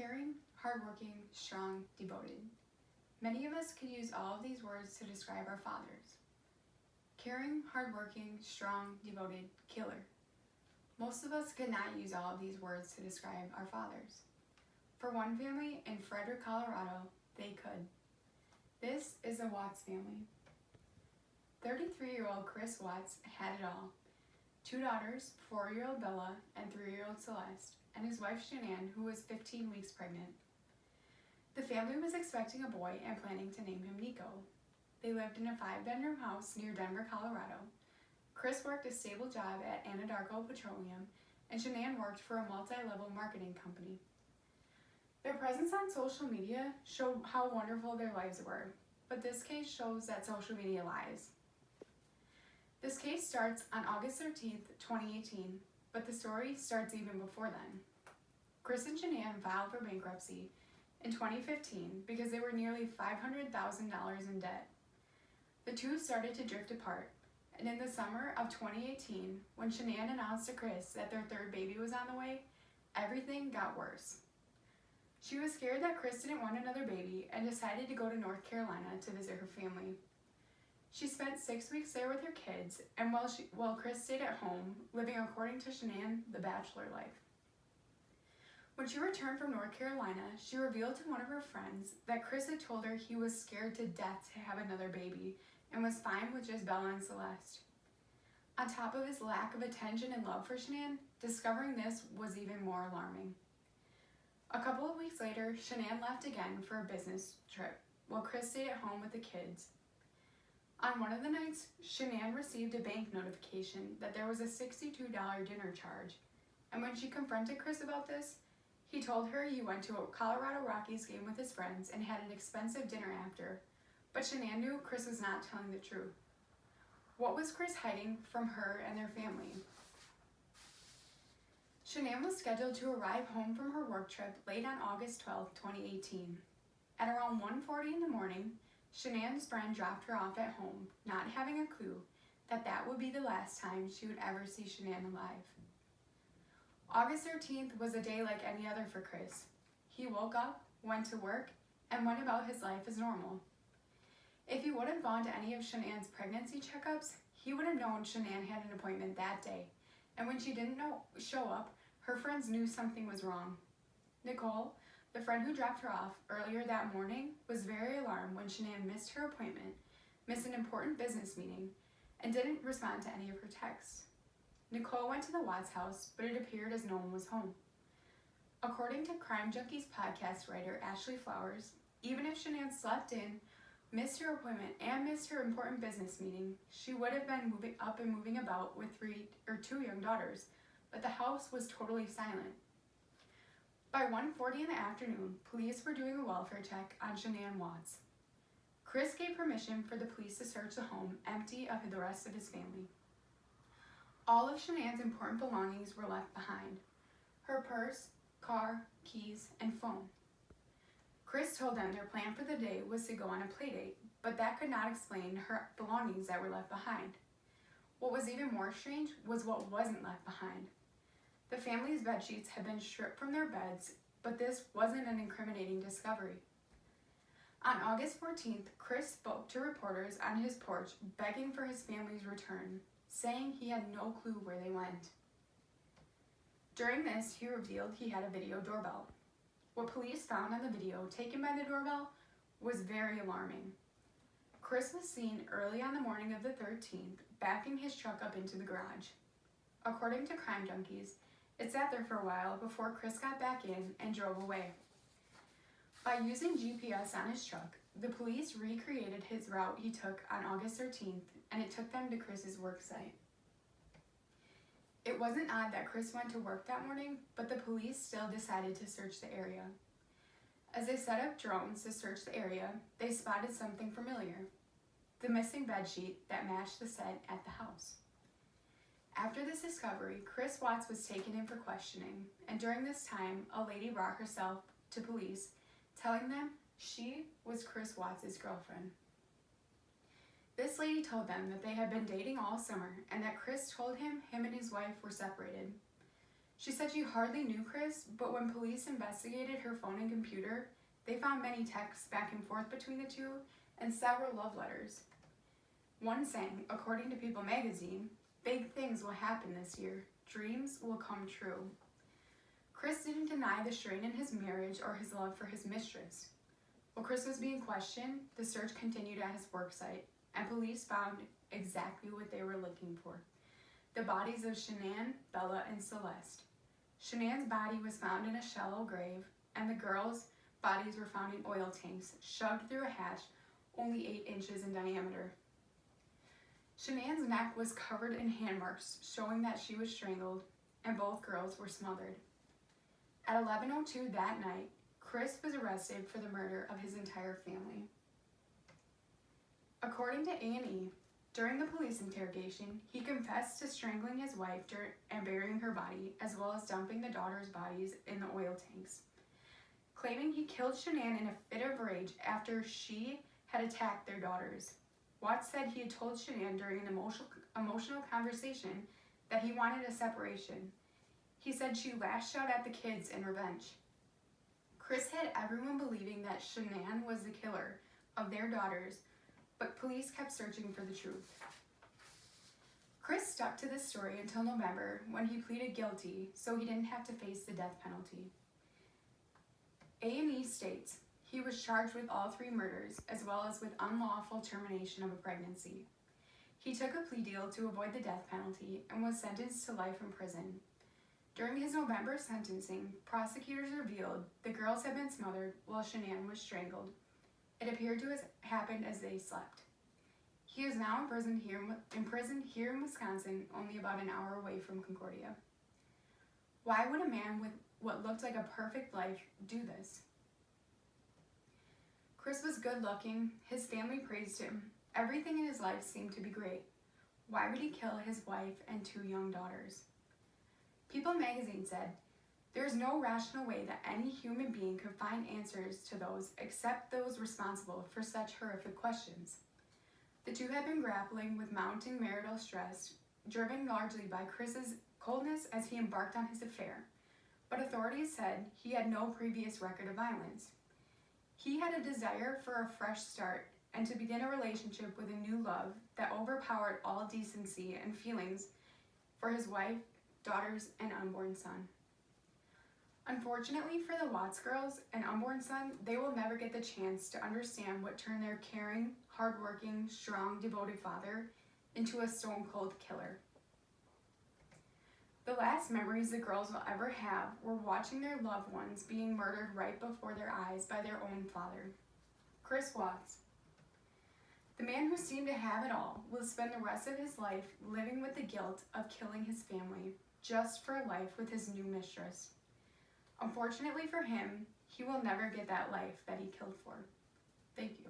caring, hardworking, strong, devoted. Many of us could use all of these words to describe our fathers. Caring, hardworking, strong, devoted, killer. Most of us could not use all of these words to describe our fathers. For one family in Frederick, Colorado, they could. This is the Watts family. 33-year-old Chris Watts had it all. 2 daughters, 4-year-old Bella and 3-year-old Celeste, and his wife Shanann, who was 15 weeks pregnant. The family was expecting a boy and planning to name him Nico. They lived in a 5-bedroom house near Denver, Colorado. Chris worked a stable job at Anadarko Petroleum, and Shanann worked for a multi-level marketing company. Their presence on social media showed how wonderful their lives were, but this case shows that social media lies. This case starts on August 13th, 2018, but the story starts even before then. Chris and Shanann filed for bankruptcy in 2015 because they were nearly $500,000 in debt. The two started to drift apart, and in the summer of 2018, when Shanann announced to Chris that their 3rd baby was on the way, everything got worse. She was scared that Chris didn't want another baby and decided to go to North Carolina to visit her family. She spent 6 weeks there with her kids, and while Chris stayed at home, living according to Shanann, the bachelor life. When she returned from North Carolina, she revealed to one of her friends that Chris had told her he was scared to death to have another baby and was fine with just Bella and Celeste. On top of his lack of attention and love for Shanann, discovering this was even more alarming. A couple of weeks later, Shanann left again for a business trip, while Chris stayed at home with the kids. On one of the nights, Shanann received a bank notification that there was a $62 dinner charge, and when she confronted Chris about this, he told her he went to a Colorado Rockies game with his friends and had an expensive dinner after, but Shanann knew Chris was not telling the truth. What was Chris hiding from her and their family? Shanann was scheduled to arrive home from her work trip late on August 12, 2018. At around 1:40 in the morning, Shanann's friend dropped her off at home, not having a clue that that would be the last time she would ever see Shanann alive. August 13th was a day like any other for Chris. He woke up, went to work, and went about his life as normal. If he would have gone to any of Shanann's pregnancy checkups, he would have known Shanann had an appointment that day, and when she didn't show up, her friends knew something was wrong. Nicole, the friend who dropped her off earlier that morning, was very alarmed when Shanann missed her appointment, missed an important business meeting, and didn't respond to any of her texts. Nicole went to the Watts house, but it appeared as no one was home. According to Crime Junkies podcast writer Ashley Flowers, even if Shanann slept in, missed her appointment, and missed her important business meeting, she would have been moving about with 2 young daughters, but the house was totally silent. By 1:40 in the afternoon, police were doing a welfare check on Shanann Watts. Chris gave permission for the police to search the home, empty of the rest of his family. All of Shanann's important belongings were left behind: her purse, car, keys, and phone. Chris told them their plan for the day was to go on a play date, but that could not explain her belongings that were left behind. What was even more strange was what wasn't left behind. The family's bedsheets had been stripped from their beds, but this wasn't an incriminating discovery. On August 14th, Chris spoke to reporters on his porch, begging for his family's return, saying he had no clue where they went. During this, he revealed he had a video doorbell. What police found on the video taken by the doorbell was very alarming. Chris was seen early on the morning of the 13th, backing his truck up into the garage. According to Crime Junkies, it sat there for a while before Chris got back in and drove away. By using GPS on his truck, the police recreated his route he took on August 13th, and it took them to Chris's work site. It wasn't odd that Chris went to work that morning, but the police still decided to search the area. As they set up drones to search the area, they spotted something familiar: the missing bedsheet that matched the set at the house. After this discovery, Chris Watts was taken in for questioning, and during this time, a lady brought herself to police, telling them she was Chris Watts' girlfriend. This lady told them that they had been dating all summer and that Chris told him and his wife were separated. She said she hardly knew Chris, but when police investigated her phone and computer, they found many texts back and forth between the two and several love letters. One saying, according to People magazine, "Big things will happen this year. Dreams will come true." Chris didn't deny the strain in his marriage or his love for his mistress. While Chris was being questioned, the search continued at his worksite, and police found exactly what they were looking for: the bodies of Shanann, Bella, and Celeste. Shanann's body was found in a shallow grave, and the girls' bodies were found in oil tanks, shoved through a hatch only 8 inches in diameter. Shanann's neck was covered in hand marks, showing that she was strangled, and both girls were smothered. At 11:02 that night, Chris was arrested for the murder of his entire family. According to A&E, during the police interrogation, he confessed to strangling his wife and burying her body, as well as dumping the daughters' bodies in the oil tanks, claiming he killed Shanann in a fit of rage after she had attacked their daughters. Watts said he had told Shanann during an emotional conversation that he wanted a separation. He said she lashed out at the kids in revenge. Chris had everyone believing that Shanann was the killer of their daughters, but police kept searching for the truth. Chris stuck to this story until November, when he pleaded guilty so he didn't have to face the death penalty. A&E states he was charged with all 3 murders, as well as with unlawful termination of a pregnancy. He took a plea deal to avoid the death penalty and was sentenced to life in prison. During his November sentencing, prosecutors revealed the girls had been smothered while Shanann was strangled. It appeared to have happened as they slept. He is now imprisoned here in Wisconsin, only about an hour away from Concordia. Why would a man with what looked like a perfect life do this? Chris was good looking, his family praised him, everything in his life seemed to be great. Why would he kill his wife and 2 young daughters? People magazine said, "There is no rational way that any human being could find answers to those except those responsible for such horrific questions." The two had been grappling with mounting marital stress, driven largely by Chris's coldness as he embarked on his affair, but authorities said he had no previous record of violence. He had a desire for a fresh start and to begin a relationship with a new love that overpowered all decency and feelings for his wife, daughters, and unborn son. Unfortunately for the Watts girls and unborn son, they will never get the chance to understand what turned their caring, hardworking, strong, devoted father into a stone-cold killer. The last memories the girls will ever have were watching their loved ones being murdered right before their eyes by their own father. Chris Watts. The man who seemed to have it all will spend the rest of his life living with the guilt of killing his family just for a life with his new mistress. Unfortunately for him, he will never get that life that he killed for. Thank you.